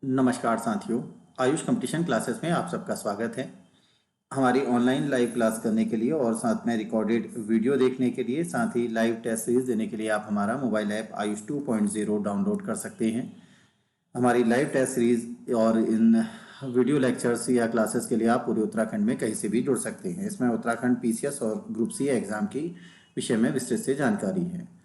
नमस्कार साथियों। Ayush competition classes में आप सबका स्वागत है। हमारी ऑनलाइन लाइव क्लास करने के लिए और साथ में रिकॉर्डेड वीडियो देखने के लिए, साथ ही लाइव टेस्ट सीरीज देने के लिए आप हमारा मोबाइल ऐप आयुष 2.0 डाउनलोड कर सकते हैं। हमारी लाइव टेस्ट सीरीज और इन वीडियो लेक्चर्स या क्लासेस के लिए आप पूरे उत्तराखंड में कहीं से भी जुड़ सकते हैं। इसमें उत्तराखंड पीसीएस और ग्रुप सी एग्जाम की विषय में विस्तृत से जानकारी है।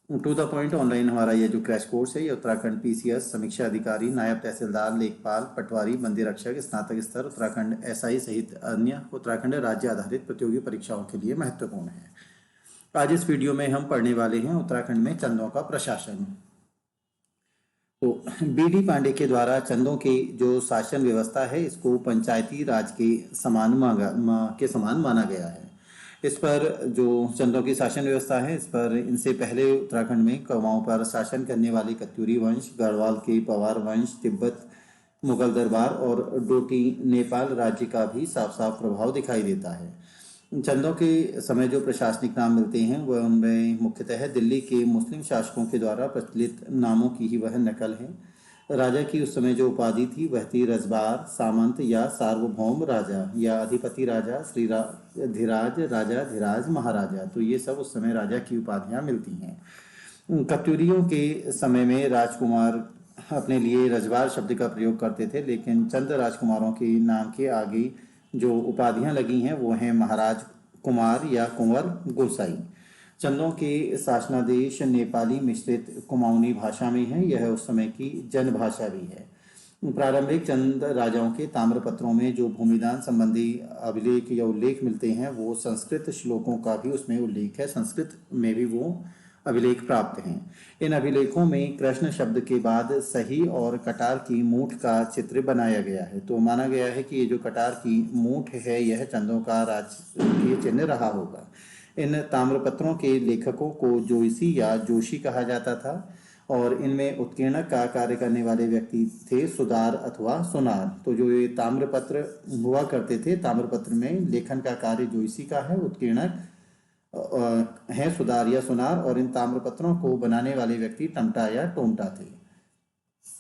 टू द पॉइंट ऑनलाइन हमारा ये जो क्रैश कोर्स है, ये उत्तराखंड पीसीएस, समीक्षा अधिकारी, नायब तहसीलदार, लेखपाल, पटवारी, मंदिर रक्षक, स्नातक स्तर, उत्तराखंड एसआई सहित अन्य उत्तराखंड राज्य आधारित प्रतियोगी परीक्षाओं के लिए महत्वपूर्ण है। आज इस वीडियो में हम पढ़ने वाले हैं उत्तराखंड में चंदों का प्रशासन। तो बीडी पांडे के द्वारा चंदों की जो शासन व्यवस्था है, इसको पंचायती राज के समान माना गया है। इस पर जो चंदों की शासन व्यवस्था है, इस पर इनसे पहले उत्तराखंड में कुमाऊं पर शासन करने वाले कत्यूरी वंश, गढ़वाल के पवार वंश, तिब्बत मुगल दरबार और डोटी नेपाल राज्य का भी साफ साफ प्रभाव दिखाई देता है। चंदों के समय जो प्रशासनिक नाम मिलते हैं वह उनमें मुख्यतः दिल्ली के मुस्लिम शासकों के द्वारा प्रचलित नामों की ही वह नकल है। राजा की उस समय जो उपाधि थी वह थी रजबार, सामंत या सार्वभौम राजा या अधिपति राजा, धीराज राजा, धीराज महाराजा। तो ये सब उस समय राजा की उपाधियां मिलती हैं। कत्यूरियों के समय में राजकुमार अपने लिए रजबार शब्द का प्रयोग करते थे, लेकिन चंद राजकुमारों के नाम के आगे जो उपाधियां लगी हैं वो हैं महाराज कुमार या कुंवर गोसाई। चंदों के शासनादेश नेपाली मिश्रित कुमाऊनी भाषा में है। यह उस समय की जन भाषा भी है। प्रारंभिक चंद राजाओं के ताम्रपत्रों में जो भूमिदान संबंधी अभिलेख या उल्लेख मिलते हैं वो संस्कृत श्लोकों का भी उसमें उल्लेख है। संस्कृत में भी वो अभिलेख प्राप्त हैं। इन अभिलेखों में कृष्ण शब्द के बाद सही और कटार की मूठ का चित्र बनाया गया है। तो माना गया है कि ये जो कटार की मूठ है यह चंदों का राजकीय चिन्ह रहा होगा। इन ताम्रपत्रों के लेखकों को जोशी या जोशी कहा जाता था और इनमें उत्कीर्णक का कार्य करने वाले व्यक्ति थे सुधार अथवा सुनार। तो जो ये ताम्रपत्र हुआ करते थे, ताम्रपत्र में लेखन का कार्य जोशी का है, उत्कीर्णक है सुधार या सुनार, और इन ताम्रपत्रों को बनाने वाले व्यक्ति टमटा या टोमटा थे।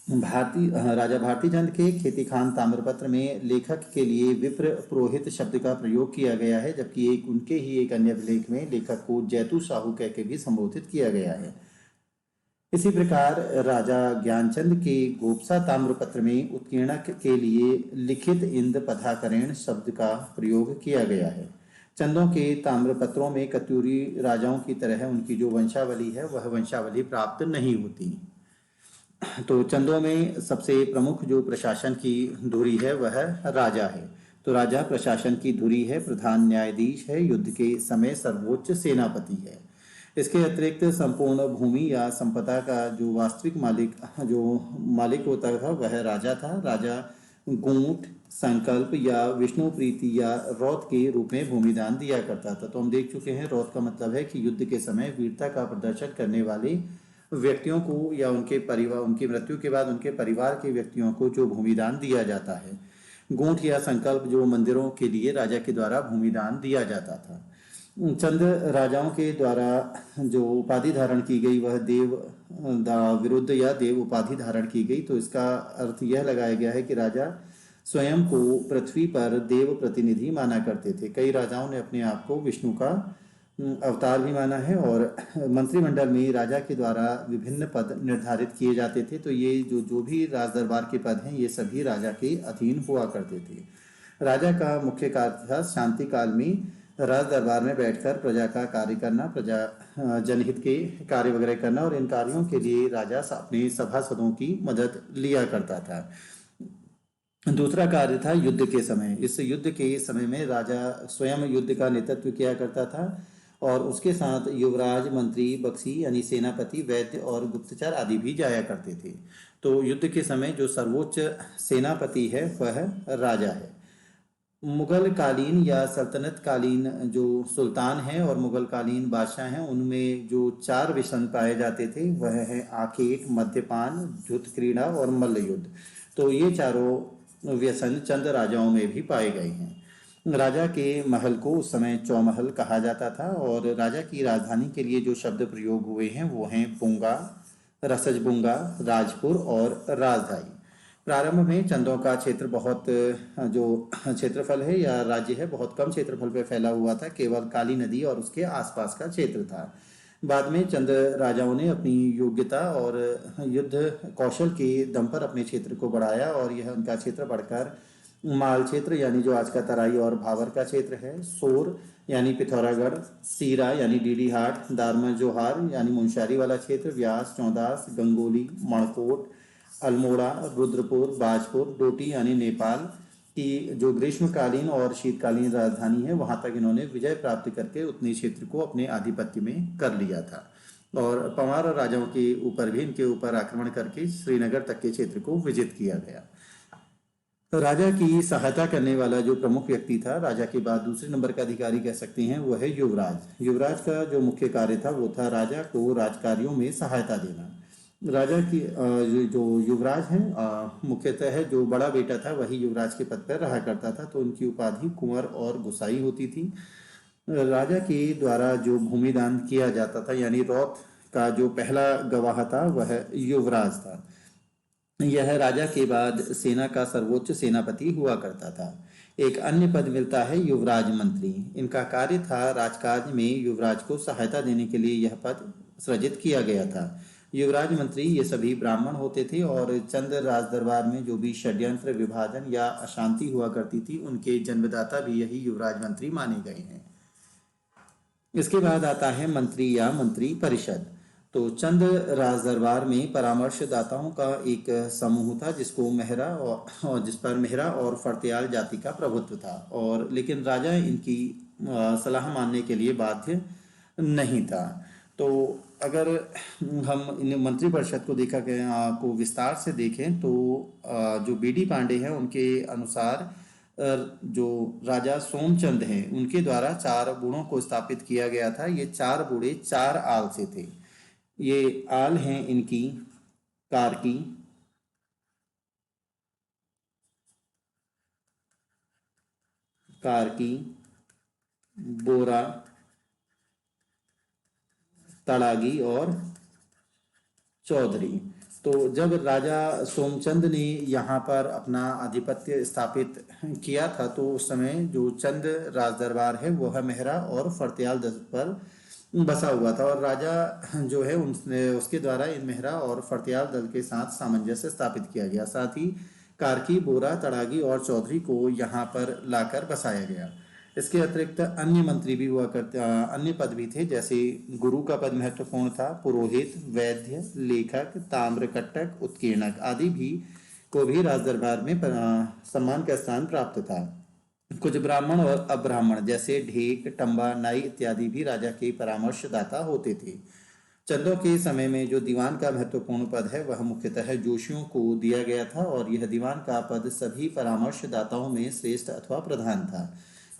राजा भारती चंद के खेती खान ताम्रपत्र में लेखक के लिए विप्र पुरोहित शब्द का प्रयोग किया गया है, जबकि उनके ही एक अन्य अभिलेख में लेखक को जैतू साहू कह के भी संबोधित किया गया है। इसी प्रकार राजा ज्ञानचंद के गोपसा ताम्रपत्र में उत्कीर्णक के लिए लिखित इंद पथाकरेण शब्द का प्रयोग किया गया है। चंदों के ताम्रपत्रों में कत्यूरी राजाओं की तरह उनकी जो वंशावली है वह वंशावली प्राप्त नहीं होती। तो चंदों में सबसे प्रमुख जो प्रशासन की धुरी है वह राजा है। तो राजा प्रशासन की धुरी है, प्रधान न्यायाधीश है, युद्ध के समय सर्वोच्च सेनापति है। इसके अतिरिक्त संपूर्ण भूमि या संपदा का जो वास्तविक मालिक होता था वह राजा था। राजा गूंठ, संकल्प या विष्णु प्रीति या रौत के रूप में भूमिदान दिया करता था। तो हम देख चुके हैं रौत का मतलब है कि युद्ध के समय वीरता का प्रदर्शन करने वाले व्यक्तियों को या उनके परिवार, उनकी मृत्यु के बाद उनके परिवार के व्यक्तियों को जो भूमिदान दिया जाता है। गूंठ या संकल्प जो मंदिरों के लिए राजा के द्वारा भूमिदान दिया जाता था। चंद राजाओं के द्वारा जो उपाधि धारण की गई वह देव विरुद्ध या देव उपाधि धारण की गई। तो इसका अर्थ यह लगाया गया है कि राजा स्वयं को पृथ्वी पर देव प्रतिनिधि माना करते थे। कई राजाओं ने अपने आप को विष्णु का अवतार भी माना है और मंत्रिमंडल में राजा के द्वारा विभिन्न पद निर्धारित किए जाते थे। तो ये जो भी राज दरबार के पद हैं ये सभी राजा के अधीन हुआ करते थे। राजा का मुख्य कार्य था शांति काल में राज दरबार में बैठकर प्रजा का कार्य करना, प्रजा जनहित के कार्य वगैरह करना, और इन कार्यों के लिए राजा अपने सभासदों की मदद लिया करता था। दूसरा कार्य था युद्ध के समय। इस युद्ध के समय में राजा स्वयं युद्ध का नेतृत्व किया करता था और उसके साथ युवराज, मंत्री, बख्शी यानी सेनापति, वैद्य और गुप्तचर आदि भी जाया करते थे। तो युद्ध के समय जो सर्वोच्च सेनापति है वह राजा है। मुगल कालीन या सल्तनत कालीन जो सुल्तान हैं और मुगल कालीन बादशाह हैं उनमें जो 4 व्यसन पाए जाते थे वह है आखेट, मद्यपान, युद्ध क्रीड़ा और मल्ल युद्ध। तो ये चारों व्यसन चंद राजाओं में भी पाए गए हैं। राजा के महल को उस समय चौमहल कहा जाता था और राजा की राजधानी के लिए जो शब्द प्रयोग हुए हैं वो हैं पुंगा, रसजबुंगा, राजपुर और राजधाई। प्रारंभ में चंदों का क्षेत्र बहुत जो क्षेत्रफल है या राज्य है बहुत कम क्षेत्रफल पर फैला हुआ था, केवल काली नदी और उसके आसपास का क्षेत्र था। बाद में चंद राजाओं ने अपनी योग्यता और युद्ध कौशल के दम पर अपने क्षेत्र को बढ़ाया और यह उनका क्षेत्र बढ़कर माल क्षेत्र यानी जो आज का तराई और भावर का क्षेत्र है, सोर यानी पिथौरागढ़, सीरा यानी डीडी हाट, दारमा जोहार यानी मुंशारी वाला क्षेत्र, व्यास, चौदास, गंगोली, मणकोट, अल्मोड़ा, रुद्रपुर, बाजपुर, डोटी यानी नेपाल की जो ग्रीष्मकालीन और शीतकालीन राजधानी है, वहां तक इन्होंने विजय प्राप्त करके उतने क्षेत्र को अपने आधिपत्य में कर लिया था। और पंवार राजाओं के ऊपर भी इनके ऊपर आक्रमण करके श्रीनगर तक के क्षेत्र को विजित किया गया। तो राजा की सहायता करने वाला जो प्रमुख व्यक्ति था, राजा के बाद दूसरे नंबर का अधिकारी कह सकते हैं, वो है युवराज। युवराज का जो मुख्य कार्य था वो था राजा को राजकार्यों में सहायता देना। राजा की जो युवराज है, मुख्यतः जो बड़ा बेटा था वही युवराज के पद पर रहा करता था, तो उनकी उपाधि कुंवर और गुसाई होती थी। राजा के द्वारा जो भूमिदान किया जाता था यानी रौत का जो पहला गवाह था वह युवराज था। यह राजा के बाद सेना का सर्वोच्च सेनापति हुआ करता था। एक अन्य पद मिलता है युवराज मंत्री। इनका कार्य था राजकाज में युवराज को सहायता देने के लिए यह पद सृजित किया गया था। युवराज मंत्री ये सभी ब्राह्मण होते थे और चंद राज दरबार में जो भी षड्यंत्र, विभाजन या अशांति हुआ करती थी, उनके जन्मदाता भी यही युवराज मंत्री माने गए हैं। इसके बाद आता है मंत्री या मंत्री परिषद। तो चंद राज दरबार में परामर्शदाताओं का एक समूह था जिसको मेहरा और जिस पर मेहरा और फर्त्याल जाति का प्रभुत्व था, और लेकिन राजा इनकी सलाह मानने के लिए बाध्य नहीं था। तो अगर हम इन मंत्री परिषद को देखा गया को विस्तार से देखें तो जो बीडी पांडे हैं उनके अनुसार जो राजा सोमचंद हैं उनके द्वारा 4 बूढ़ों को स्थापित किया गया था। ये 4 बूढ़े 4 आल से थे। ये आल हैं इनकी कार्की, बोरा, तड़ागी और चौधरी। तो जब राजा सोमचंद ने यहाँ पर अपना आधिपत्य स्थापित किया था तो उस समय जो चंद राज दरबार है वह मेहरा और फर्त्याल दल पर बसा हुआ था, और राजा जो है उसने उसके द्वारा इन मेहरा और फर्त्याल दल के साथ सामंजस्य स्थापित किया गया। साथ ही कार्की, बोरा, तड़ागी और चौधरी को यहाँ पर लाकर बसाया गया। इसके अतिरिक्त अन्य मंत्री भी हुआ करते, अन्य पद भी थे, जैसे गुरु का पद महत्वपूर्ण था, पुरोहित, वैद्य, लेखक, ताम्रकट्टक, उत्कीर्णक आदि भी को भी राज दरबार में सम्मान का स्थान प्राप्त था। कुछ ब्राह्मण और अब्राह्मण जैसे ढेक, टंबा, नाई इत्यादि भी राजा के परामर्शदाता होते थे। चंदों के समय में जो दीवान का महत्वपूर्ण पद है वह मुख्यतः जोशियों को दिया गया था, और यह दीवान का पद सभी परामर्शदाताओं में श्रेष्ठ अथवा प्रधान था।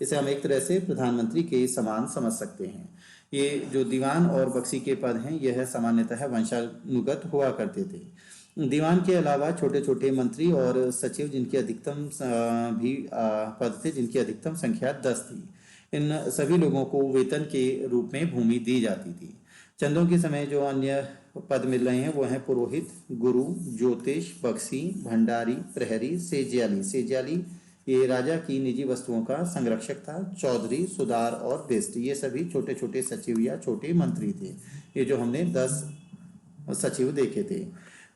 इसे हम एक तरह से प्रधानमंत्री के समान समझ सकते हैं। ये जो दीवान और बख्शी के पद हैं यह सामान्यतः वंशानुगत हुआ करते थे। दीवान के अलावा छोटे छोटे मंत्री और सचिव जिनकी अधिकतम भी पद थे, जिनकी अधिकतम संख्या 10 थी। इन सभी लोगों को वेतन के रूप में भूमि दी जाती थी। चंदों के समय जो अन्य पद मिल रहे हैं वो हैं पुरोहित, गुरु, ज्योतिष, बख्शी, भंडारी, प्रहरी, सेजियाली। सेजियाली ये राजा की निजी वस्तुओं का संरक्षक था। चौधरी, सुधार और बेस्ट ये सभी छोटे छोटे सचिव या छोटे मंत्री थे। ये जो हमने 10 सचिव देखे थे।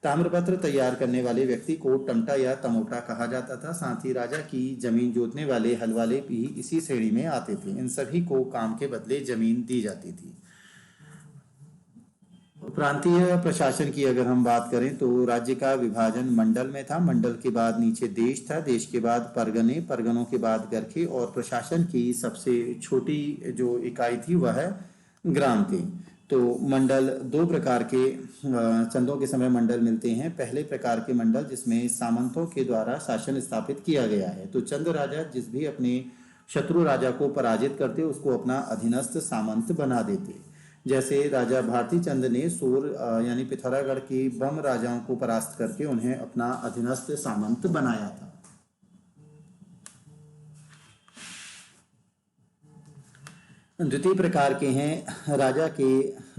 ताम्रपत्र तैयार करने वाले व्यक्ति को टमटा या तमोटा कहा जाता था। साथ ही राजा की जमीन जोतने वाले हलवाले भी इसी श्रेणी में आते थे। इन सभी को काम के बदले जमीन दी जाती थी। प्रांतीय प्रशासन की अगर हम बात करें तो राज्य का विभाजन मंडल में था। मंडल के बाद नीचे देश था, देश के बाद परगने, परगनों के बाद गरखे, और प्रशासन की सबसे छोटी जो इकाई थी वह ग्राम थी। तो मंडल 2 प्रकार के चंदों के समय मंडल मिलते हैं। पहले प्रकार के मंडल जिसमें सामंतों के द्वारा शासन स्थापित किया गया है। तो चंद राजा जिस भी अपने शत्रु राजा को पराजित करते उसको अपना अधीनस्थ सामंत बना देते। जैसे राजा भारती चंद ने सूर यानी पिथौरागढ़ के बम राजाओं को परास्त करके उन्हें अपना अधीनस्थ सामंत बनाया था। द्वितीय प्रकार के हैं राजा के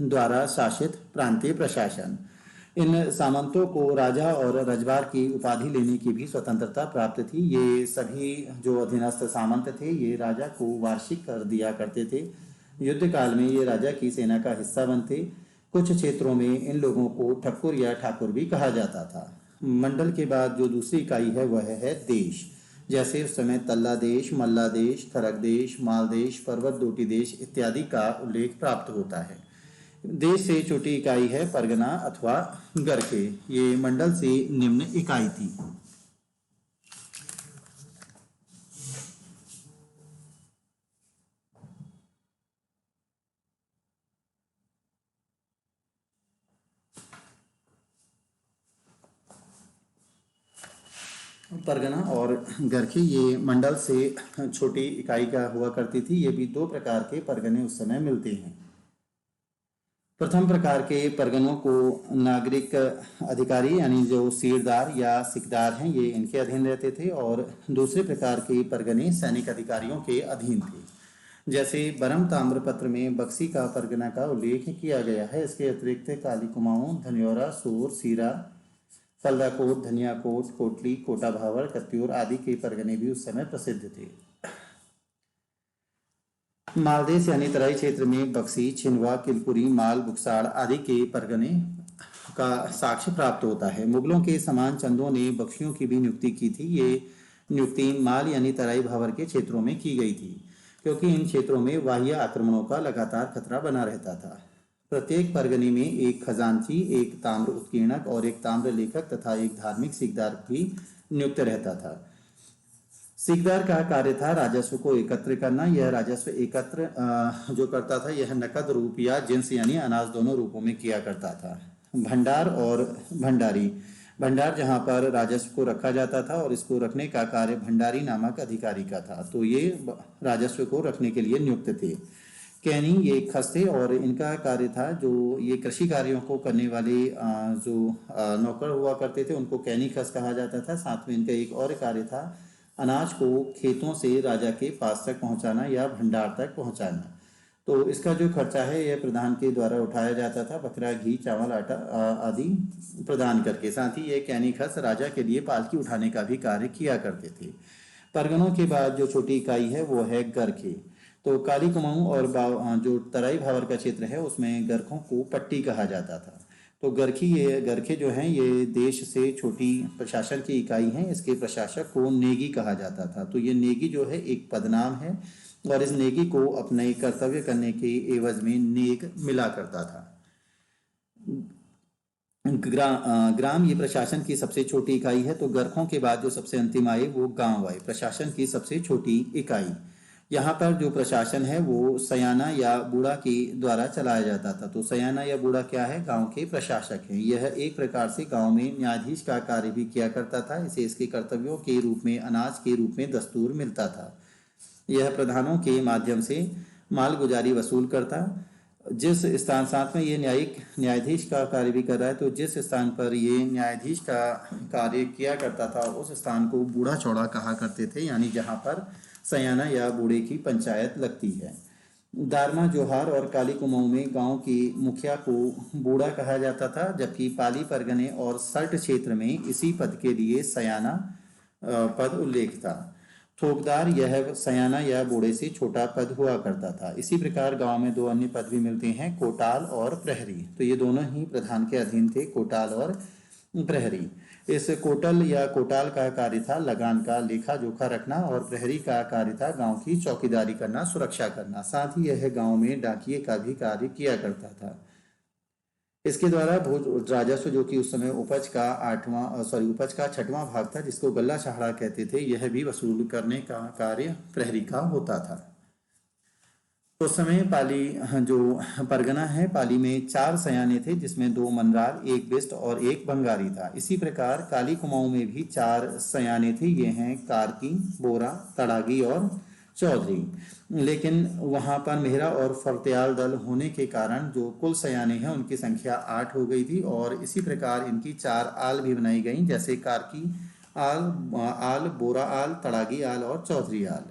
द्वारा शासित प्रांतीय प्रशासन। इन सामंतों को राजा और रजवार की उपाधि लेने की भी स्वतंत्रता प्राप्त थी। ये सभी जो अधीनस्थ सामंत थे ये राजा को वार्षिक कर दिया करते थे। युद्ध काल में ये राजा की सेना का हिस्सा बनते। कुछ क्षेत्रों में इन लोगों को ठक्कुर या ठाकुर भी कहा जाता था। मंडल के बाद जो दूसरी इकाई है वह है देश। जैसे उस समय तल्ला देश, मल्ला देश, खरग देश, माल देश, पर्वत डोटी देश इत्यादि का उल्लेख प्राप्त होता है। देश से छोटी इकाई है परगना अथवा गरखे। ये मंडल से निम्न इकाई थी। परगना और गरखी ये मंडल से छोटी इकाई का हुआ करती थी। ये भी दो प्रकार के परगने उस समय मिलते हैं। प्रथम प्रकार के परगनों को नागरिक अधिकारी यानी जो सीरदार या सिकदार हैं ये इनके अधीन रहते थे, और दूसरे प्रकार के परगने सैनिक अधिकारियों के अधीन थे। जैसे बरम ताम्रपत्र में बक्सी का परगना का उल्लेख किया गया है। इसके अतिरिक्त काली कुमाऊं, धन्यौरा, सूर, सीरा, फलदाकोट, धनियाकोट, कोटली, कोटा भावर, कत्यूर आदि के परगने भी उस समय प्रसिद्ध थे। मालदेश यानी तराई क्षेत्र में बक्सी, छिंदवा, किलपुरी, माल, बुक्साड़ आदि के परगने का साक्ष्य प्राप्त होता है। मुगलों के समान चंदों ने बख्शियों की भी नियुक्ति की थी। ये नियुक्ति माल यानी तराई भावर के क्षेत्रों में की गई थी, क्योंकि इन क्षेत्रों में बाह्य आक्रमणों का लगातार खतरा बना रहता था। प्रत्येक परगने में एक खजांची, एक ताम्र उत्कीर्णक और एक ताम्र लेखक तथा एक धार्मिक सिकदार भी नियुक्त रहता था। सिकदार का कार्य था राजस्व को एकत्र करना। यह राजस्व एकत्र जो करता था यह नकद रूप या जिन्स यानी अनाज दोनों रूपों में किया करता था। भंडार और भंडारी, भंडार जहाँ पर राजस्व को रखा जाता था और इसको रखने का कार्य भंडारी नामक अधिकारी का था, तो ये राजस्व को रखने के लिए नियुक्त थे। कैनी ये खस थे और इनका कार्य था जो ये कृषि कार्यों को करने वाले जो नौकर हुआ करते थे उनको कैनी खस कहा जाता था। साथ में इनका एक और कार्य था अनाज को खेतों से राजा के पास तक पहुंचाना या भंडार तक पहुंचाना। तो इसका जो खर्चा है यह प्रधान के द्वारा उठाया जाता था, बकरा, घी, चावल, आटा आदि प्रदान करके। साथ ही ये कैनी खस राजा के लिए पालकी उठाने का भी कार्य किया करते थे। परगनों के बाद जो छोटी इकाई है वो है गरखे। तो काली कुमाऊं और जो तराई भावर का क्षेत्र है उसमें गरखों को पट्टी कहा जाता था। तो ये गरखे जो हैं ये देश से छोटी प्रशासन की इकाई हैं। इसके प्रशासक को नेगी कहा जाता था। तो ये नेगी जो है एक पदनाम है और इस नेगी को अपने कर्तव्य करने के एवज में नेग मिला करता था। ग्राम ये प्रशासन की सबसे छोटी इकाई है। तो गरखों के बाद जो सबसे अंतिम आए वो गांव आए, प्रशासन की सबसे छोटी इकाई। यहाँ पर जो प्रशासन है वो सयाना या बूढ़ा के द्वारा चलाया जाता था। तो सयाना या बूढ़ा क्या है? गांव के प्रशासक हैं। यह एक प्रकार से गांव में न्यायाधीश का कार्य भी किया करता था। इसे इसके कर्तव्यों के रूप में अनाज के रूप में दस्तूर मिलता था। यह प्रधानों के माध्यम से माल गुजारी वसूल करता। जिस स्थान साथ में ये न्यायाधीश का कार्य भी कर रहा है, तो जिस स्थान पर ये न्यायाधीश का कार्य किया करता था उस स्थान को बूढ़ा चौड़ा कहा करते थे, यानी जहाँ पर सयाना या बूढ़े की पंचायत लगती है। दारमा, जोहार और काली कुमाऊं में गांव के मुखिया को बूढ़ा कहा जाता था, जबकि पाली परगने और सल्ट क्षेत्र में इसी पद के लिए सयाना पद उल्लेख था। थोकदार यह सयाना या बूढ़े से छोटा पद हुआ करता था। इसी प्रकार गांव में दो अन्य पद भी मिलते हैं, कोटाल और प्रहरी। तो ये दोनों ही प्रधान के अधीन थे, कोटाल और प्रहरी। इस कोटल या कोटाल का कार्य था लगान का लेखा जोखा रखना और प्रहरी का कार्य था गांव की चौकीदारी करना, सुरक्षा करना। साथ ही यह गांव में डाकिये का भी कार्य किया करता था। इसके द्वारा भोज राजस्व जो कि उस समय उपज का छठवां भाग था, जिसको गल्ला छाहड़ा कहते थे, यह भी वसूल करने का कार्य प्रहरी का होता था। उस समय पाली जो परगना है, पाली में 4 सयाने थे, जिसमें 2 मनरार, 1 बिस्ट और 1 बंगारी था। इसी प्रकार काली कुमाऊं में भी 4 सयाने थे। ये हैं कार्की, बोरा, तड़ागी और चौधरी। लेकिन वहां पर मेहरा और फरत्याल दल होने के कारण जो कुल सयाने हैं उनकी संख्या 8 हो गई थी। और इसी प्रकार इनकी 4 आल भी बनाई गई, जैसे कार्की आल, बोरा आल, तड़ागी आल और चौधरी आल।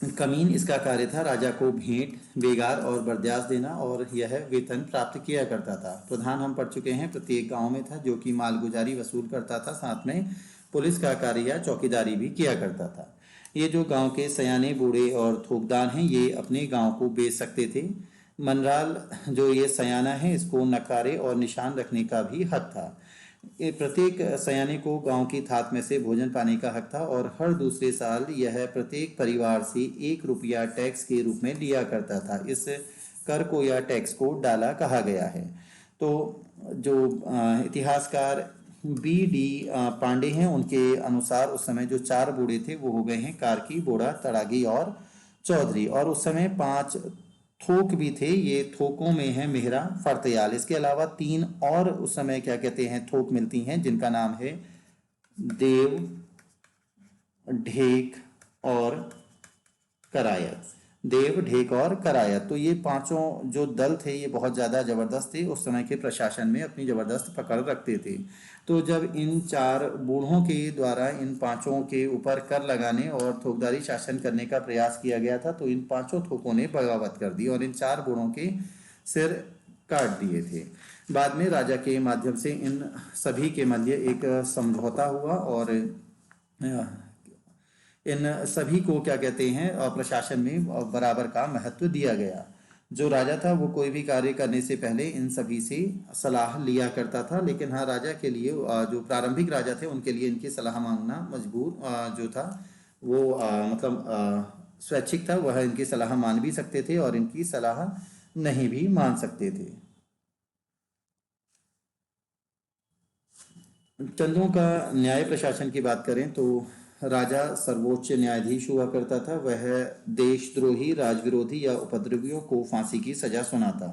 कमीन इसका कार्य था राजा को भेंट, बेगार और बर्दाश्त देना और यह वेतन प्राप्त किया करता था। प्रधान हम पढ़ चुके हैं, प्रत्येक गांव में था जो कि मालगुजारी वसूल करता था, साथ में पुलिस का कार्य या चौकीदारी भी किया करता था। ये जो गांव के सयाने, बूढ़े और थोकदार हैं, ये अपने गांव को बेच सकते थे। मनराल जो ये सयाना है, इसको नकारे और निशान रखने का भी हक था। ये प्रत्येक सयाने को गांव की थात में से भोजन पाने का हक था और हर दूसरे साल यह प्रत्येक परिवार से 1 रुपया टैक्स के रूप में लिया करता था। इस कर को या टैक्स को डाला कहा गया है। तो जो इतिहासकार B.D. पांडे हैं, उनके अनुसार उस समय जो 4 बूढ़े थे वो हो गए हैं कार्की, बोड़ा, तड़ागी और चौधरी। और उस समय 5 थोक भी थे। ये थोकों में है मेहरा, फरतयाल। इसके अलावा 3 और उस समय क्या कहते हैं थोक मिलती हैं, जिनका नाम है देव, ढेक और करायत। देव, ढेक और करायत। तो ये पांचों जो दल थे ये बहुत ज़्यादा ज़बरदस्त थे, उस समय के प्रशासन में अपनी ज़बरदस्त पकड़ रखते थे। तो जब इन 4 बूढ़ों के द्वारा इन पांचों के ऊपर कर लगाने और थोकदारी शासन करने का प्रयास किया गया था, तो इन पांचों थोकों ने बगावत कर दी और इन 4 बूढ़ों के सिर काट दिए थे। बाद में राजा के माध्यम से इन सभी के मध्य एक समझौता हुआ और इन सभी को क्या कहते हैं प्रशासन में बराबर का महत्व दिया गया। जो राजा था वो कोई भी कार्य करने से पहले इन सभी से सलाह लिया करता था, लेकिन हाँ राजा के लिए जो प्रारंभिक राजा थे उनके लिए इनकी सलाह मांगना मजबूर जो था वो मतलब स्वैच्छिक था। वह इनकी सलाह मान भी सकते थे और इनकी सलाह नहीं भी मान सकते थे। चंदों का न्याय प्रशासन की बात करें तो राजा सर्वोच्च न्यायाधीश हुआ करता था। वह देशद्रोही, राजविरोधी या उपद्रवियों को फांसी की सजा सुनाता।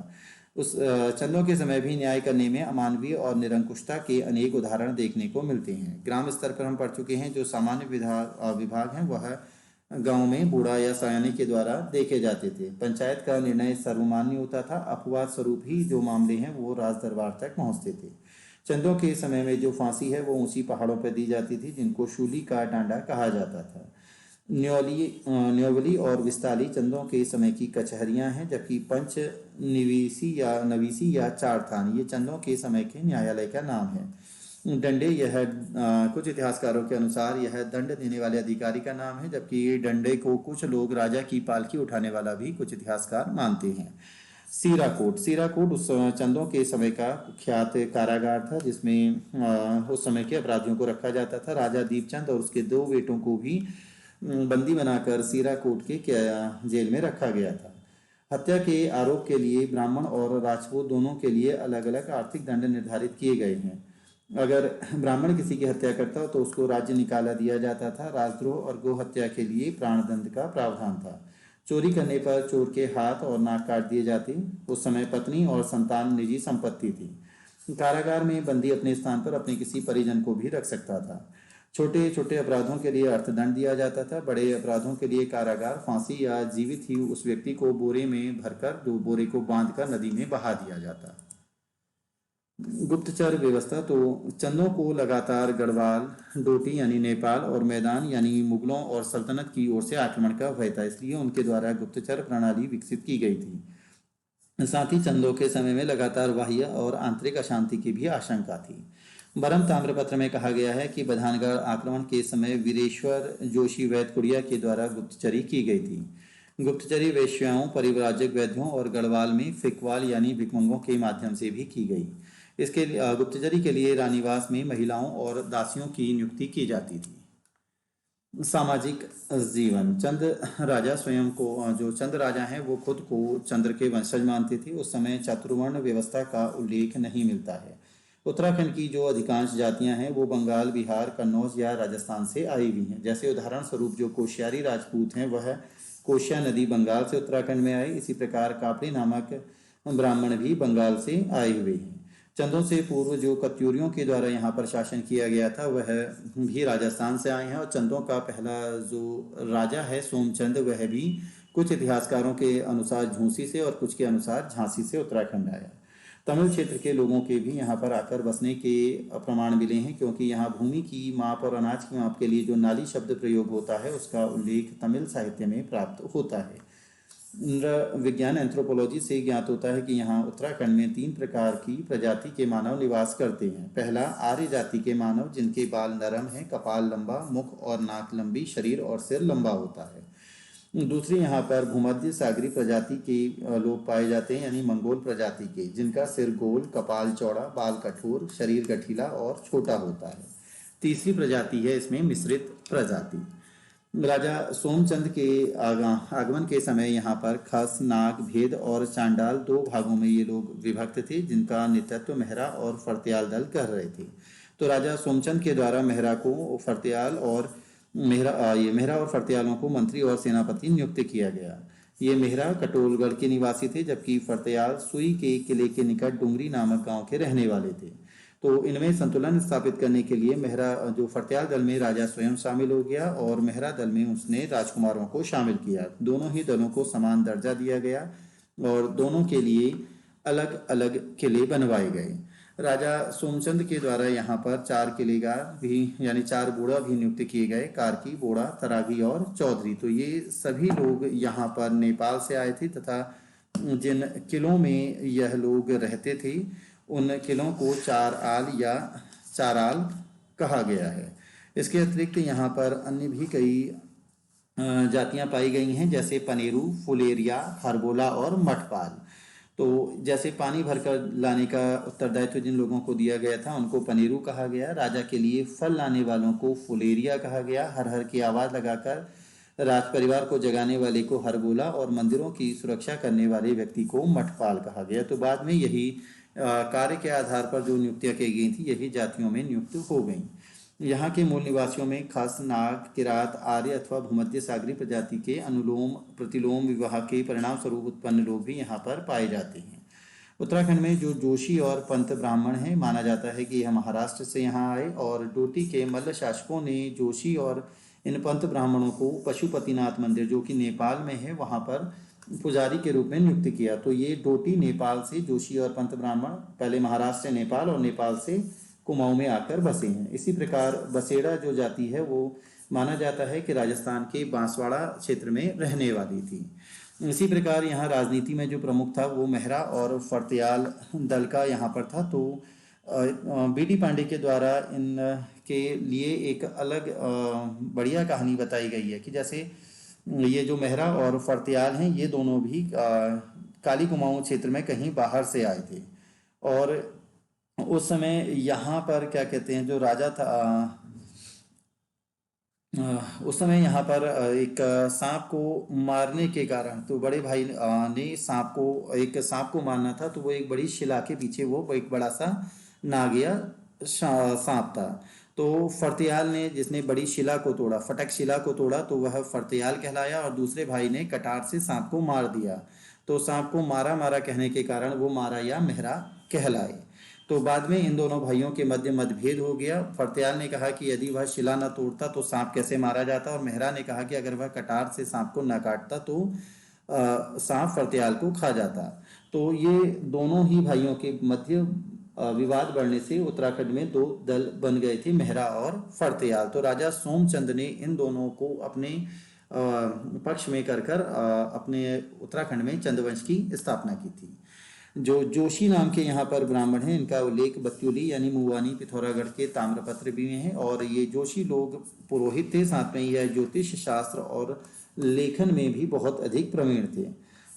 उस चंदों के समय भी न्याय करने में अमानवीय और निरंकुशता के अनेक उदाहरण देखने को मिलते हैं। ग्राम स्तर पर हम पढ़ चुके हैं जो सामान्य विभाग हैं वह गांव में बूढ़ा या सयाने के द्वारा देखे जाते थे। पंचायत का निर्णय सर्वमान्य होता था। अपवाद स्वरूप ही जो मामले हैं वो राज दरबार तक पहुंचते थे। चंदों के समय में जो फांसी है वो ऊंची पहाड़ों पर दी जाती थी, जिनको शूली का डांडा कहा जाता था। न्योवली और विस्ताली चंदों के समय की कचहरियां हैं, जबकि पंच नवीसी या चारथान ये चंदों के समय के न्यायालय का नाम है। डंडे, यह कुछ इतिहासकारों के अनुसार यह दंड देने वाले अधिकारी का नाम है, जबकि डंडे को कुछ लोग राजा की पालकी उठाने वाला भी कुछ इतिहासकार मानते हैं। सीराकोट उस चंदों के समय का ख्यात कारागार था, जिसमें उस समय के अपराधियों को रखा जाता था। राजा दीपचंद और उसके 2 बेटों को भी बंदी बनाकर सीराकोट के जेल में रखा गया था। हत्या के आरोप के लिए ब्राह्मण और राजपूत दोनों के लिए अलग अलग आर्थिक दंड निर्धारित किए गए हैं। अगर ब्राह्मण किसी की हत्या करता तो उसको राज्य निकाला दिया जाता था। राजद्रोह और गो हत्या के लिए प्राणदंड का प्रावधान था। चोरी करने पर चोर के हाथ और नाक काट दिए जाते। उस समय पत्नी और संतान निजी संपत्ति थी। कारागार में बंदी अपने स्थान पर अपने किसी परिजन को भी रख सकता था। छोटे छोटे अपराधों के लिए अर्थदंड दिया जाता था। बड़े अपराधों के लिए कारागार, फांसी या जीवित ही उस व्यक्ति को बोरे में भरकर बोरे को बांधकर नदी में बहा दिया जाता। गुप्तचर व्यवस्था, तो चंदों को लगातार गढ़वाल, डोटी यानी नेपाल और मैदान यानी मुगलों और सल्तनत की ओर से आक्रमण का भय था, इसलिए उनके द्वारा गुप्तचर प्रणाली विकसित की गई थी। साथ ही चंदों के समय में लगातार बाह्य और आंतरिक अशांति की भी आशंका थी। बरम ताम्रपत्र में कहा गया है कि बधानगढ़ आक्रमण के समय वीरेश्वर जोशी वैद्यकुड़िया के द्वारा गुप्तचरी की गई थी। गुप्तचरी वेश्याओं, परिव्राजक वैद्यों और गढ़वाल में फिकवाल यानी भिकमंगों के माध्यम से भी की गई। इसके गुप्तचरी के लिए रानीवास में महिलाओं और दासियों की नियुक्ति की जाती थी। सामाजिक जीवन, चंद राजा स्वयं को जो चंद राजा हैं वो खुद को चंद्र के वंशज मानते थे। उस समय चातुर्वर्ण व्यवस्था का उल्लेख नहीं मिलता है। उत्तराखंड की जो अधिकांश जातियां हैं वो बंगाल, बिहार, कन्नौज या राजस्थान से आई हुई हैं। जैसे उदाहरण स्वरूप जो कोश्यारी राजपूत हैं वह कोश्या नदी बंगाल से उत्तराखंड में आए। इसी प्रकार कापड़ी नामक ब्राह्मण भी बंगाल से आए हुए हैं। चंदों से पूर्व जो कत्यूरियों के द्वारा यहाँ पर शासन किया गया था वह भी राजस्थान से आए हैं। और चंदों का पहला जो राजा है सोमचंद, वह भी कुछ इतिहासकारों के अनुसार झूंसी से और कुछ के अनुसार झांसी से उत्तराखंड आया। तमिल क्षेत्र के लोगों के भी यहाँ पर आकर बसने के प्रमाण मिले हैं, क्योंकि यहाँ भूमि की माप और अनाज की माप के लिए जो नाली शब्द प्रयोग होता है उसका उल्लेख तमिल साहित्य में प्राप्त होता है। विज्ञान एंथ्रोपोलॉजी से ज्ञात होता है कि यहाँ उत्तराखंड में 3 प्रकार की प्रजाति के मानव निवास करते हैं। पहला, आर्य जाति के मानव जिनके बाल नरम हैं, कपाल लंबा, मुख और नाक लंबी, शरीर और सिर लंबा होता है। दूसरी, यहाँ पर भूमध्य सागरी प्रजाति के लोग पाए जाते हैं, यानी मंगोल प्रजाति के, जिनका सिर गोल, कपाल चौड़ा, बाल कठोर, शरीर गठीला और छोटा होता है। तीसरी प्रजाति है इसमें मिश्रित प्रजाति। राजा सोमचंद के आगमन के समय यहाँ पर खस, नाग, भेद और चांडाल 2 भागों में ये लोग विभक्त थे, जिनका नेतृत्व मेहरा और फर्त्याल दल कर रहे थे। तो राजा सोमचंद के द्वारा मेहरा और फर्त्यालों को मंत्री और सेनापति नियुक्त किया गया। ये मेहरा कटोलगढ़ के निवासी थे, जबकि फर्त्याल सुई के किले के निकट डुंगरी नामक गांव के रहने वाले थे। तो इनमें संतुलन स्थापित करने के लिए फर्त्याल दल में राजा स्वयं शामिल हो गया और मेहरा दल में उसने राजकुमारों को शामिल किया। दोनों ही दलों को समान दर्जा दिया गया और दोनों के लिए अलग अलग किले बनवाए गए। राजा सोमचंद के द्वारा यहाँ पर 4 किलेगार भी, यानी 4 बोड़ा भी नियुक्त किए गए, कार्की, बोड़ा, तरागी और चौधरी। तो ये सभी लोग यहाँ पर नेपाल से आए थे तथा जिन किलों में यह लोग रहते थे उन किलों को 4 आल या चाराल कहा गया है। इसके अतिरिक्त यहाँ पर अन्य भी कई जातियाँ पाई गई हैं, जैसे पनेरू, फुलेरिया, खरबोला और मठपाल। तो जैसे पानी भरकर लाने का उत्तरदायित्व जिन लोगों को दिया गया था उनको पनेरू कहा गया। राजा के लिए फल लाने वालों को फुलेरिया कहा गया। हर हर की आवाज़ लगाकर राज परिवार को जगाने वाले को हरबोला और मंदिरों की सुरक्षा करने वाले व्यक्ति को मठपाल कहा गया। तो बाद में यही कार्य के आधार पर जो नियुक्तियाँ की गई थी यही जातियों में नियुक्त हो गई। यहाँ के मूल निवासियों में खस, नाग, किरात, आर्य अथवा भूमध्य सागरी प्रजाति के अनुलोम प्रतिलोम विवाह के परिणाम स्वरूप उत्पन्न लोग भी यहाँ पर पाए जाते हैं। उत्तराखंड में जो जोशी और पंत ब्राह्मण हैं, माना जाता है कि यह महाराष्ट्र से यहाँ आए और डोटी के मल्ल शासकों ने जोशी और इन पंत ब्राह्मणों को पशुपतिनाथ मंदिर जो कि नेपाल में है वहाँ पर पुजारी के रूप में नियुक्त किया। तो ये डोटी नेपाल से जोशी और पंत ब्राह्मण पहले महाराष्ट्र से नेपाल और नेपाल से कुमाऊं में आकर बसे हैं। इसी प्रकार बसेड़ा जो जाति है वो माना जाता है कि राजस्थान के बांसवाड़ा क्षेत्र में रहने वाली थी। इसी प्रकार यहाँ राजनीति में जो प्रमुख था वो मेहरा और फर्त्याल दल का यहाँ पर था। तो बीडी पांडे के द्वारा इन के लिए एक अलग बढ़िया कहानी बताई गई है कि जैसे ये जो मेहरा और फर्त्याल हैं ये दोनों भी काली कुमाऊं क्षेत्र में कहीं बाहर से आए थे और उस समय यहाँ पर क्या कहते हैं जो राजा था उस समय यहाँ पर एक सांप को मारने के कारण, तो बड़े भाई ने एक सांप को मारना था, तो वो एक बड़ी शिला के पीछे वो एक बड़ा सा नागिया सांप था। तो फर्त्याल ने, जिसने बड़ी शिला को तोड़ा, फटक शिला को तोड़ा, तो वह फर्त्याल कहलाया और दूसरे भाई ने कटार से सांप को मार दिया। तो सांप को मारा मारा कहने के कारण वो मारा या मेहरा कहलाए। तो बाद में इन दोनों भाइयों के मध्य मतभेद हो गया। फर्त्याल ने कहा कि यदि वह शिला न तोड़ता तो सांप कैसे मारा जाता, और मेहरा ने कहा कि अगर वह कटार से सांप को न काटता तो सांप फर्त्याल को खा जाता। तो ये दोनों ही भाइयों के मध्य विवाद बढ़ने से उत्तराखंड में 2 दल बन गए थे, मेहरा और फर्त्याल। तो राजा सोमचंद ने इन दोनों को अपने पक्ष में कर अपने उत्तराखंड में चंद्रवंश की स्थापना की थी। जो जोशी नाम के यहाँ पर ब्राह्मण हैं, इनका उल्लेख बत्यूली यानी मुवानी पिथौरागढ़ के ताम्रपत्र भी में है। और ये जोशी लोग पुरोहित थे, साथ में यह ज्योतिष शास्त्र और लेखन में भी बहुत अधिक प्रवीण थे।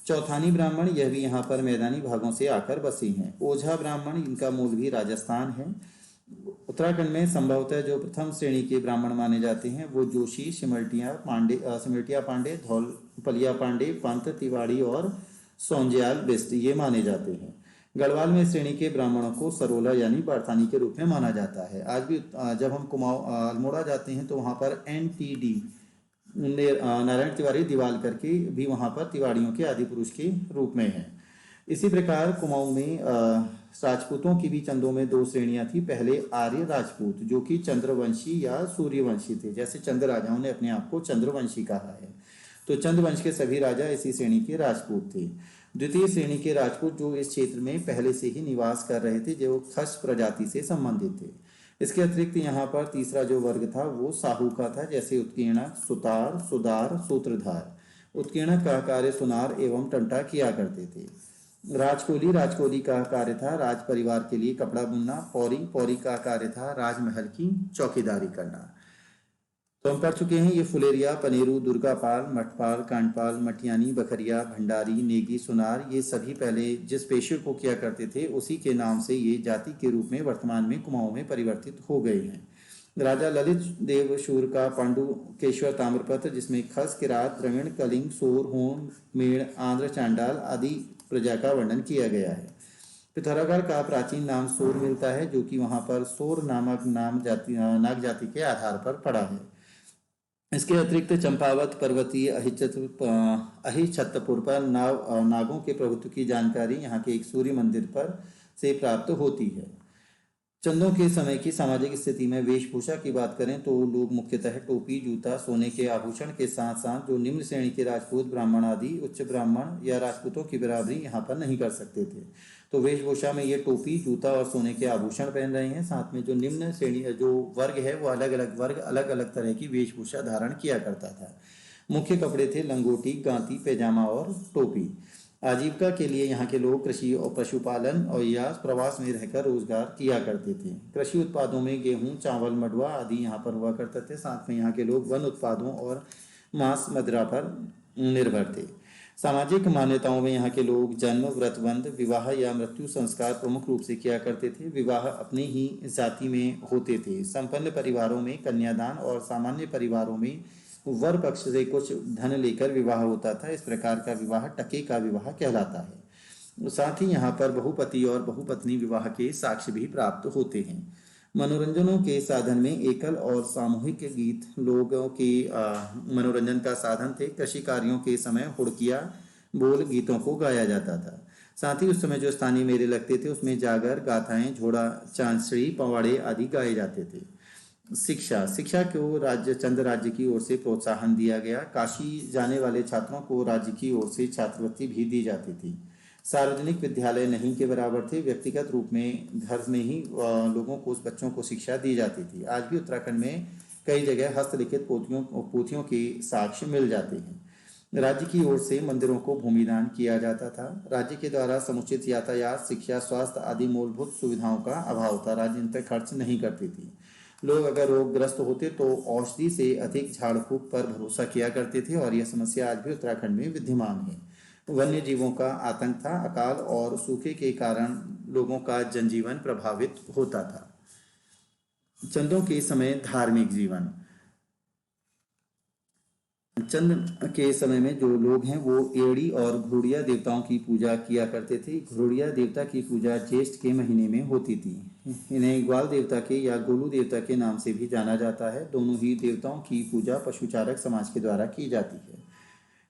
चौथानी ब्राह्मण, यह भी यहाँ पर मैदानी भागों से आकर बसे हैं। ओझा ब्राह्मण, इनका मूल भी राजस्थान है। उत्तराखंड में संभवतः जो प्रथम श्रेणी के ब्राह्मण माने जाते हैं वो जोशी, सिमरटिया पांडे, धौलपलिया पांडे, पंत, तिवाड़ी और सोंजयाल बिस्ट ये माने जाते हैं। गढ़वाल में श्रेणी के ब्राह्मणों को सरोला यानी बारथानी के रूप में माना जाता है। आज भी जब हम अल्मोड़ा जाते हैं तो वहाँ पर NTD नारायण तिवारी दिवालकर के भी वहाँ पर तिवाड़ियों के आदि पुरुष के रूप में है। इसी प्रकार कुमाऊं में राजपूतों की भी चंदों में 2 श्रेणियां थी। पहले आर्य राजपूत जो कि चंद्रवंशी या सूर्यवंशी थे, जैसे चंद्र राजाओं ने अपने आप को चंद्रवंशी कहा है। तो चंद्रवंश के सभी राजा इसी श्रेणी के राजपूत थे। द्वितीय श्रेणी के राजपूत जो इस क्षेत्र में पहले से ही निवास कर रहे थे, जो खस प्रजाति से संबंधित थे। इसके अतिरिक्त यहाँ पर तीसरा जो वर्ग था वो साहू का था, जैसे उत्कीर्णक, सुतार, सुदार, सूत्रधार। उत्कीर्णक का कार्य सुनार एवं टंटा किया करते थे। राजकोली, राजकोली का कार्य था राज परिवार के लिए कपड़ा बुनना। पौरी, पौरी का कार्य था राजमहल की चौकीदारी करना। तो हम पढ़ चुके हैं ये फुलेरिया, पनेरू, दुर्गापाल, मठपाल, कांडपाल, मठियानी, बखरिया, भंडारी, नेगी, सुनार, ये सभी पहले जिस पेशे को किया करते थे उसी के नाम से ये जाति के रूप में वर्तमान में कुमाऊं में परिवर्तित हो गए हैं। राजा ललित देव शूर का पांडुकेश्वर ताम्रपत्र, जिसमें खस, किरात, द्रविड़, कलिंग, सोर, होम, मेड़, आंध्र, चांडाल आदि प्रजा का वर्णन किया गया है। पिथौरागढ़ का प्राचीन नाम सोर मिलता है, जो कि वहां पर सोर नामक नाग जाति के आधार पर पड़ा है। इसके अतिरिक्त चंपावत, पर्वतीय, अहिछत्रपुर पर नागों के प्रभुत्व की जानकारी यहाँ के एक सूर्य मंदिर पर से प्राप्त होती है। चंदों के समय की सामाजिक स्थिति में वेशभूषा की बात करें तो लोग मुख्यतः टोपी, जूता, सोने के आभूषण के साथ साथ जो निम्न श्रेणी के राजपूत, ब्राह्मण आदि उच्च ब्राह्मण या राजपूतों की बराबरी यहाँ पर नहीं कर सकते थे। तो वेशभूषा में ये टोपी, जूता और सोने के आभूषण पहन रहे हैं। साथ में जो निम्न श्रेणी जो वर्ग है वो अलग अलग तरह की वेशभूषा धारण किया करता था। मुख्य कपड़े थे लंगोटी, गांती, पैजामा और टोपी। आजीविका के लिए यहाँ के लोग कृषि और पशुपालन और या प्रवास में रहकर रोजगार किया करते थे। कृषि उत्पादों में गेहूं, चावल, मडुआ आदि यहाँ पर हुआ करते थे। साथ में यहाँ के लोग वन उत्पादों और मांस, मदिरा पर निर्भर थे। सामाजिक मान्यताओं में यहाँ के लोग जन्म, व्रतबंध, विवाह या मृत्यु संस्कार प्रमुख रूप से किया करते थे। विवाह अपने ही जाति में होते थे। संपन्न परिवारों में कन्यादान और सामान्य परिवारों में वर पक्ष से कुछ धन लेकर विवाह होता था। इस प्रकार का विवाह टके का विवाह कहलाता है। साथ ही यहाँ पर बहुपति और बहुपत्नी विवाह के साक्ष्य भी प्राप्त होते हैं। मनोरंजनों के साधन में एकल और सामूहिक गीत लोगों के मनोरंजन का साधन थे। कृषि कार्यों के समय हुड़किया बोल गीतों को गाया जाता था। साथ ही उस समय जो स्थानीय मेले लगते थे उसमें जागर, गाथाएं, झोड़ा, चांसड़ी, पवाड़े आदि गाए जाते थे। शिक्षा को चंद राज्य की ओर से प्रोत्साहन दिया गया। काशी जाने वाले छात्रों को राज्य की ओर से छात्रवृत्ति भी दी जाती थी। सार्वजनिक विद्यालय नहीं के बराबर थे। व्यक्तिगत रूप में घर में ही लोगों को, बच्चों को शिक्षा दी जाती थी। आज भी उत्तराखंड में कई जगह हस्तलिखित पोथियों के साक्ष्य मिल जाते हैं। राज्य की ओर से मंदिरों को भूमिदान किया जाता था। राज्य के द्वारा समुचित यातायात, शिक्षा, स्वास्थ्य आदि मूलभूत सुविधाओं का अभाव था। राज्य इन पर खर्च नहीं करती थी। लोग अगर रोगग्रस्त होते तो औषधि से अधिक झाड़ फूक पर भरोसा किया करते थे और यह समस्या आज भी उत्तराखंड में विद्यमान है। वन्य जीवों का आतंक था। अकाल और सूखे के कारण लोगों का जनजीवन प्रभावित होता था। चंदों के समय धार्मिक जीवन। चंद के समय में जो लोग हैं वो एड़ी और घोड़िया देवताओं की पूजा किया करते थे। घोड़िया देवता की पूजा ज्येष्ठ के महीने में होती थी। इन्हें ग्वाल देवता के या गोलू देवता के नाम से भी जाना जाता है। दोनों ही देवताओं की पूजा पशुचारक समाज के द्वारा की जाती है।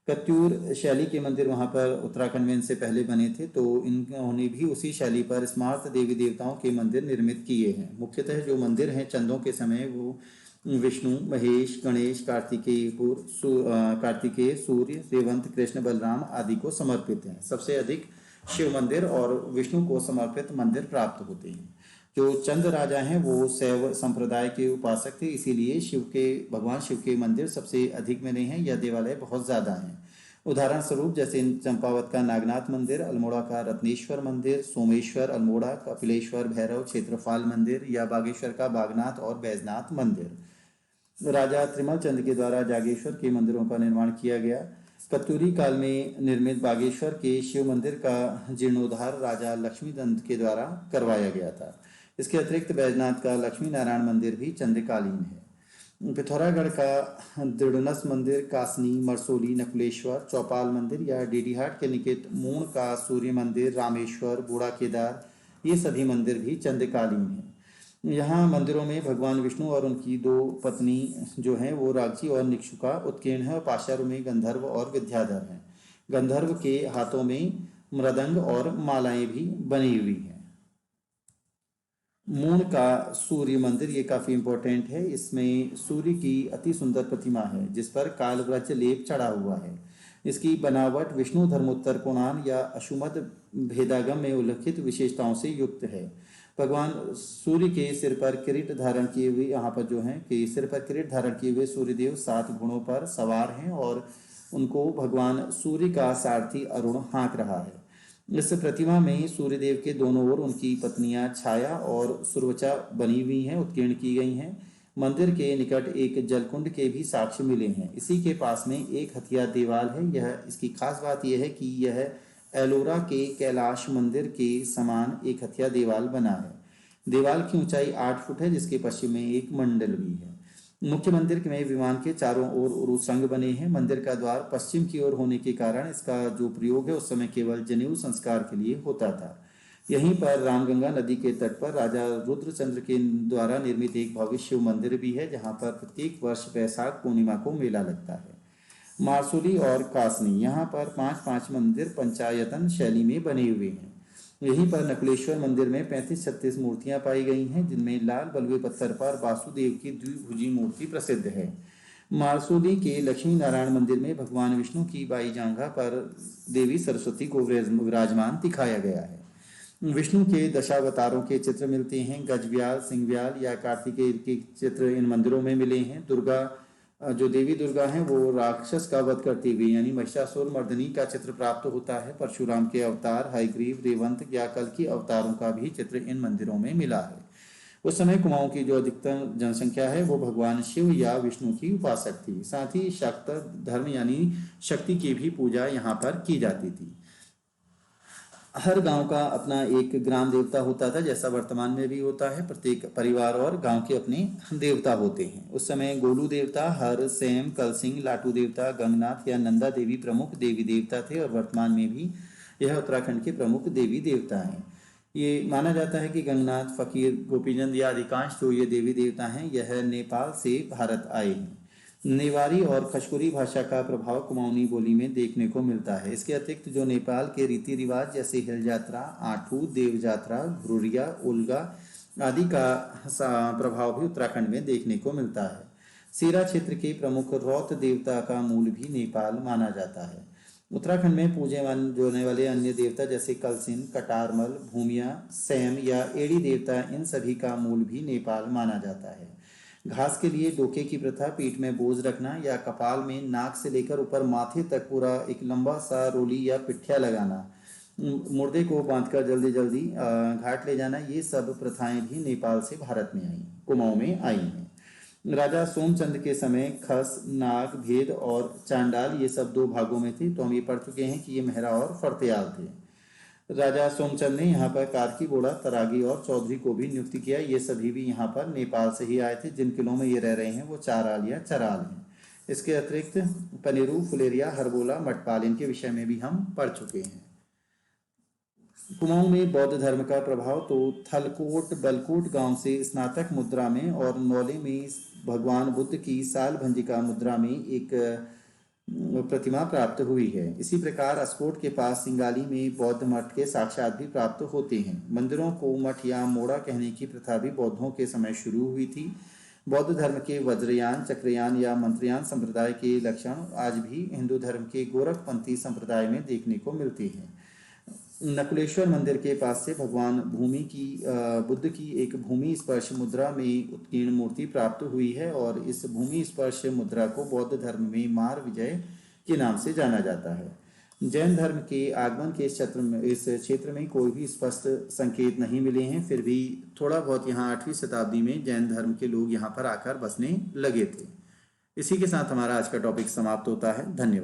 कत्यूर शैली के मंदिर वहाँ पर उत्तराखंड में इनसे पहले बने थे, तो इन्होंने भी उसी शैली पर स्मार्त देवी देवताओं के मंदिर निर्मित किए हैं। मुख्यतः जो मंदिर हैं चंदों के समय वो विष्णु, महेश, गणेश, कार्तिकेय, सूर्य, रेवंत, कृष्ण, बलराम आदि को समर्पित हैं। सबसे अधिक शिव मंदिर और विष्णु को समर्पित मंदिर प्राप्त होते हैं। जो चंद राजा हैं वो शैव संप्रदाय के उपासक थे, इसीलिए भगवान शिव के मंदिर सबसे अधिक बने हैं या देवालय बहुत ज्यादा हैं। उदाहरण स्वरूप जैसे चंपावत का नागनाथ मंदिर, अल्मोड़ा का रत्नेश्वर मंदिर, सोमेश्वर, अल्मोड़ा, कपिलेश्वर, भैरव, क्षेत्रफाल मंदिर या बागेश्वर का बागनाथ और बैजनाथ मंदिर। राजा त्रिमल चंद के द्वारा जागेश्वर के मंदिरों का निर्माण किया गया। कत्यूरी काल में निर्मित बागेश्वर के शिव मंदिर का जीर्णोद्धार राजा लक्ष्मीदंत के द्वारा करवाया गया था। इसके अतिरिक्त बैजनाथ का लक्ष्मी नारायण मंदिर भी चंद्रकालीन है। पिथौरागढ़ का दृढ़नस मंदिर, कासनी, मरसोली, नकुलेश्वर, चौपाल मंदिर या डीडीहाट के निकट मूण का सूर्य मंदिर, रामेश्वर, बूढ़ा केदार, ये सभी मंदिर भी चंद्रकालीन हैं। यहाँ मंदिरों में भगवान विष्णु और उनकी दो पत्नी जो हैं वो राक्षी और निक्षुका उत्कीर्ण है। पार्श्व में गंधर्व और विद्याधर हैं। गंधर्व के हाथों में मृदंग और मालाएं भी बनी हुई हैं। मूण का सूर्य मंदिर ये काफी इंपॉर्टेंट है। इसमें सूर्य की अति सुंदर प्रतिमा है जिस पर कालव्रज लेप चढ़ा हुआ है। इसकी बनावट विष्णु धर्मोत्तर पुराण या अशुमद भेदागम में उल्लिखित विशेषताओं से युक्त है। भगवान सूर्य के सिर पर किरीट धारण किए हुए, यहाँ पर जो है कि सिर पर किरीट धारण किए हुए सूर्यदेव 7 घोड़ों पर सवार हैं और उनको भगवान सूर्य का सारथी अरुण हाँक रहा है। इस प्रतिमा में सूर्यदेव के दोनों ओर उनकी पत्नियां छाया और सुरवचा बनी हुई हैं, उत्कीर्ण की गई हैं। मंदिर के निकट एक जलकुंड के भी साक्ष्य मिले हैं। इसी के पास में एक हथिया देवाल है। यह इसकी खास बात यह है कि यह एलोरा के कैलाश मंदिर के समान एक हथिया देवाल बना है। देवाल की ऊंचाई 8 फुट है, जिसके पश्चिम में एक मंडल भी है। मुख्य मंदिर में विमान के चारों ओर उरुसंग बने हैं। मंदिर का द्वार पश्चिम की ओर होने के कारण इसका जो प्रयोग है उस समय केवल जनेऊ संस्कार के लिए होता था। यहीं पर रामगंगा नदी के तट पर राजा रुद्रचंद्र के द्वारा निर्मित एक भव्य शिव मंदिर भी है, जहां पर प्रत्येक वर्ष वैशाख पूर्णिमा को मेला लगता है। मारसोली और कासनी, यहाँ पर 5-5 मंदिर पंचायतन शैली में बने हुए हैं। यहीं पर नकुलेश्वर मंदिर में 35-36 मूर्तियां पाई गई हैं, जिनमें लाल बलुए पत्थर पर वासुदेव की द्विभुजी मूर्ति प्रसिद्ध है। मारसोली के लक्ष्मी नारायण मंदिर में भगवान विष्णु की बाई जांघा पर देवी सरस्वती को विराजमान दिखाया गया है। विष्णु के दशावतारों के चित्र मिलते हैं। गजव्याल, सिंहव्याल या कार्तिकेय के चित्र इन मंदिरों में मिले हैं। दुर्गा, जो देवी दुर्गा हैं, वो राक्षस का वध करती हुई यानी महिषासुर मर्दिनी का चित्र प्राप्त होता है। परशुराम के अवतार, हयग्रीव, रेवंत या कल्कि अवतारों का भी चित्र इन मंदिरों में मिला है। उस समय कुमाऊं की जो अधिकतम जनसंख्या है वो भगवान शिव या विष्णु की उपासक थी। साथ ही शाक्त धर्म यानी शक्ति की भी पूजा यहाँ पर की जाती थी। हर गांव का अपना एक ग्राम देवता होता था, जैसा वर्तमान में भी होता है। प्रत्येक परिवार और गांव के अपने देवता होते हैं। उस समय गोलू देवता, हर, सेम, कलसिंह, लाटू देवता, गंगनाथ या नंदा देवी प्रमुख देवी देवता थे और वर्तमान में भी यह उत्तराखंड के प्रमुख देवी देवता हैं। ये माना जाता है कि गंगनाथ, फकीर, गोपीचंद या अधिकांश जो ये देवी देवता हैं यह नेपाल से भारत आए हैं। नेवारी और खशकुरी भाषा का प्रभाव कुमाऊनी बोली में देखने को मिलता है। इसके अतिरिक्त जो नेपाल के रीति रिवाज जैसे हिल यात्रा, आठू, देव यात्रा, घुरिया, उल्गा आदि का प्रभाव भी उत्तराखंड में देखने को मिलता है। सीरा क्षेत्र के प्रमुख रौत देवता का मूल भी नेपाल माना जाता है। उत्तराखंड में पूजे जाने वाले अन्य देवता जैसे कलसिन, कटारमल, भूमिया, सैम या एड़ी देवता, इन सभी का मूल भी नेपाल माना जाता है। घास के लिए डोके की प्रथा, पीठ में बोझ रखना या कपाल में नाक से लेकर ऊपर माथे तक पूरा एक लंबा सा रोली या पिठिया लगाना, मुर्दे को बांधकर जल्दी जल्दी घाट ले जाना, ये सब प्रथाएं भी नेपाल से भारत में आई, कुमाऊं में आई हैं। राजा सोमचंद के समय खस, नाग, भेद और चांडाल ये सब 2 भागों में थे। तो हम ये पढ़ चुके हैं कि ये मेहरा और फरतेयाल थे। राजा सोमचंद ने यहाँ पर कार्की, बोड़ा, तरागी और चौधरी को भी नियुक्त किया। ये सभी भी यहाँ पर नेपाल से ही आए थे। जिन किलों में ये रह रहे हैं वो चाराल या चराल हैं। इसके अतिरिक्त पनेरू, फुलेरिया, हरबोला, मटपाल, इनके विषय में भी हम पढ़ चुके हैं। कुमाऊं में बौद्ध धर्म का प्रभाव तो थलकोट, बलकोट गांव से स्नातक मुद्रा में और नौले में भगवान बुद्ध की साल भंजिका मुद्रा में एक प्रतिमा प्राप्त हुई है। इसी प्रकार अस्कोट के पास सिंगाली में बौद्ध मठ के साक्षात भी प्राप्त होते हैं। मंदिरों को मठ या मोड़ा कहने की प्रथा भी बौद्धों के समय शुरू हुई थी। बौद्ध धर्म के वज्रयान, चक्रयान या मंत्रयान संप्रदाय के लक्षण आज भी हिंदू धर्म के गोरखपंथी संप्रदाय में देखने को मिलते हैं। नकुलेश्वर मंदिर के पास से भगवान बुद्ध की एक भूमि स्पर्श मुद्रा में उत्कीर्ण मूर्ति प्राप्त हुई है और इस भूमि स्पर्श मुद्रा को बौद्ध धर्म में मार विजय के नाम से जाना जाता है। जैन धर्म के आगमन के इस क्षेत्र में कोई भी स्पष्ट संकेत नहीं मिले हैं, फिर भी थोड़ा बहुत यहाँ 8वीं शताब्दी में जैन धर्म के लोग यहाँ पर आकर बसने लगे थे। इसी के साथ हमारा आज का टॉपिक समाप्त होता है। धन्यवाद।